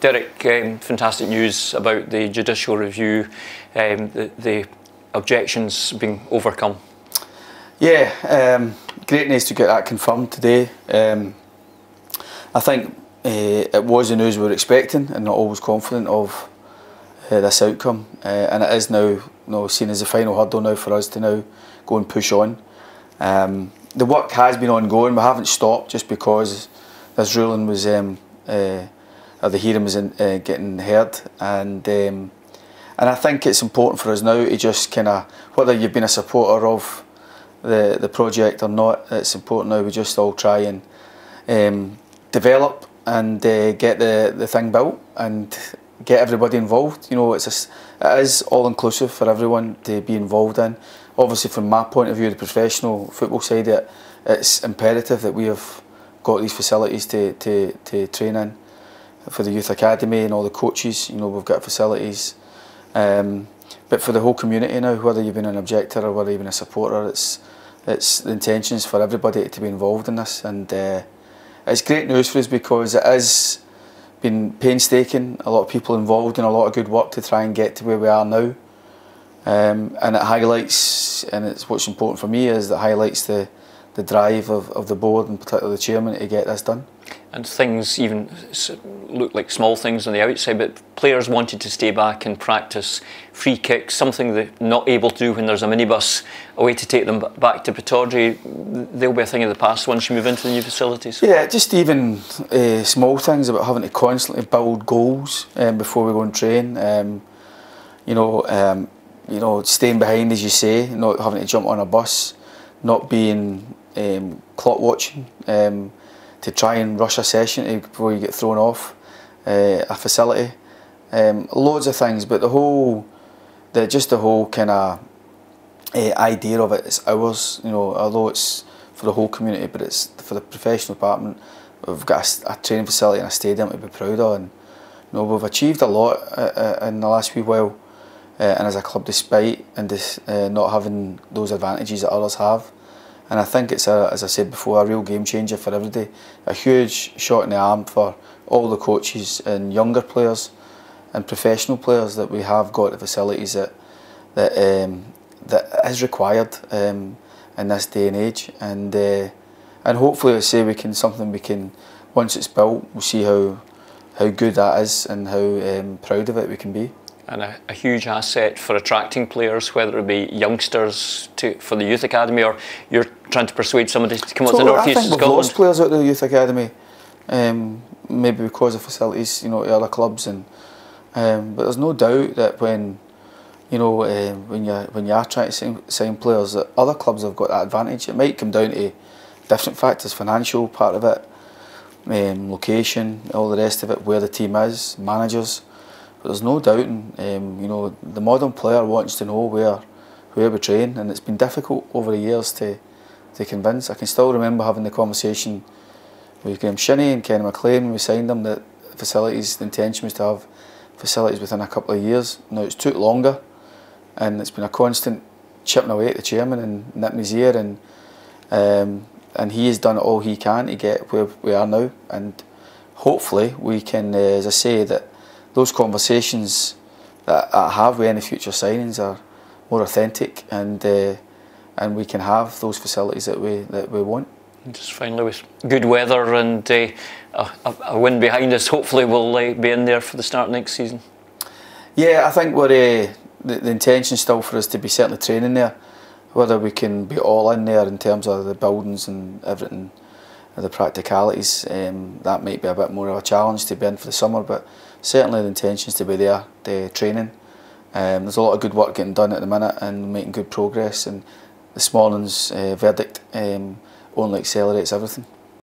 Derek, fantastic news about the judicial review, the objections being overcome. Yeah, great news to get that confirmed today. I think it was the news we were expecting and not always confident of this outcome, and it is now seen as the final hurdle now for us to now go and push on. The work has been ongoing. We haven't stopped just because this ruling was, or the hearing was getting heard, and I think it's important for us now to just kind of, whether you've been a supporter of the project or not, it's important now we just all try and develop and get the thing built and get everybody involved. You know, it is all inclusive for everyone to be involved in. Obviously, from my point of view, the professional football side, it's imperative that we have got these facilities to train in. For the youth academy and all the coaches, you know, we've got facilities. But for the whole community now, whether you've been an objector or whether you've been a supporter, it's the intentions for everybody to be involved in this, and it's great news for us because it has been painstaking, a lot of people involved and a lot of good work to try and get to where we are now. And it highlights, and it's what's important for me, is that it highlights the drive of the board and particularly the chairman to get this done. And things even look like small things on the outside, but players wanted to stay back and practice free kicks, something they're not able to do when there's a minibus away to take them back to Pittodrie. They'll be a thing of the past once you move into the new facilities. Yeah, just even small things about having to constantly build goals before we go and train. You know, staying behind, as you say, not having to jump on a bus, not being clock watching, to try and rush a session before you get thrown off a facility. Loads of things, but the whole kind of idea of it is ours. You know, although it's for the whole community, but it's for the professional department. We've got a training facility and a stadium to be proud of, and you know, we've achieved a lot in the last wee while, and as a club, despite not having those advantages that others have. And I think it's, as I said before, a real game changer for everybody. A huge shot in the arm for all the coaches and younger players and professional players that we have got the facilities that is required in this day and age. And hopefully, I say we can once it's built, we'll see how good that is and how proud of it we can be. And a huge asset for attracting players, whether it be youngsters for the youth academy, or you're trying to persuade somebody to come up to the North East of Scotland. I think we've lost players out of the youth academy, maybe because of facilities, you know, to other clubs, and but there's no doubt that when you are trying to sign players, that other clubs have got that advantage. It might come down to different factors, financial part of it, location, all the rest of it, where the team is, managers. But there's no doubting, you know, the modern player wants to know where we train, and it's been difficult over the years to convince. I can still remember having the conversation with Graham Shinney and Kenny McLean when we signed them, that facilities, the intention was to have facilities within a couple of years. Now it's took longer, and it's been a constant chipping away at the chairman and nipping his ear, and he has done all he can to get where we are now. And hopefully we can, as I say, that those conversations that I have with any future signings are more authentic, and we can have those facilities that we want. And just finally, with good weather and a win behind us, hopefully we'll be in there for the start next season. Yeah, I think we're the intention still for us to be certainly training there. Whether we can be all in there in terms of the buildings and everything, the practicalities, that might be a bit more of a challenge to be in for the summer, but certainly the intention is to be there, the training. There's a lot of good work getting done at the minute and making good progress, and this morning's verdict only accelerates everything.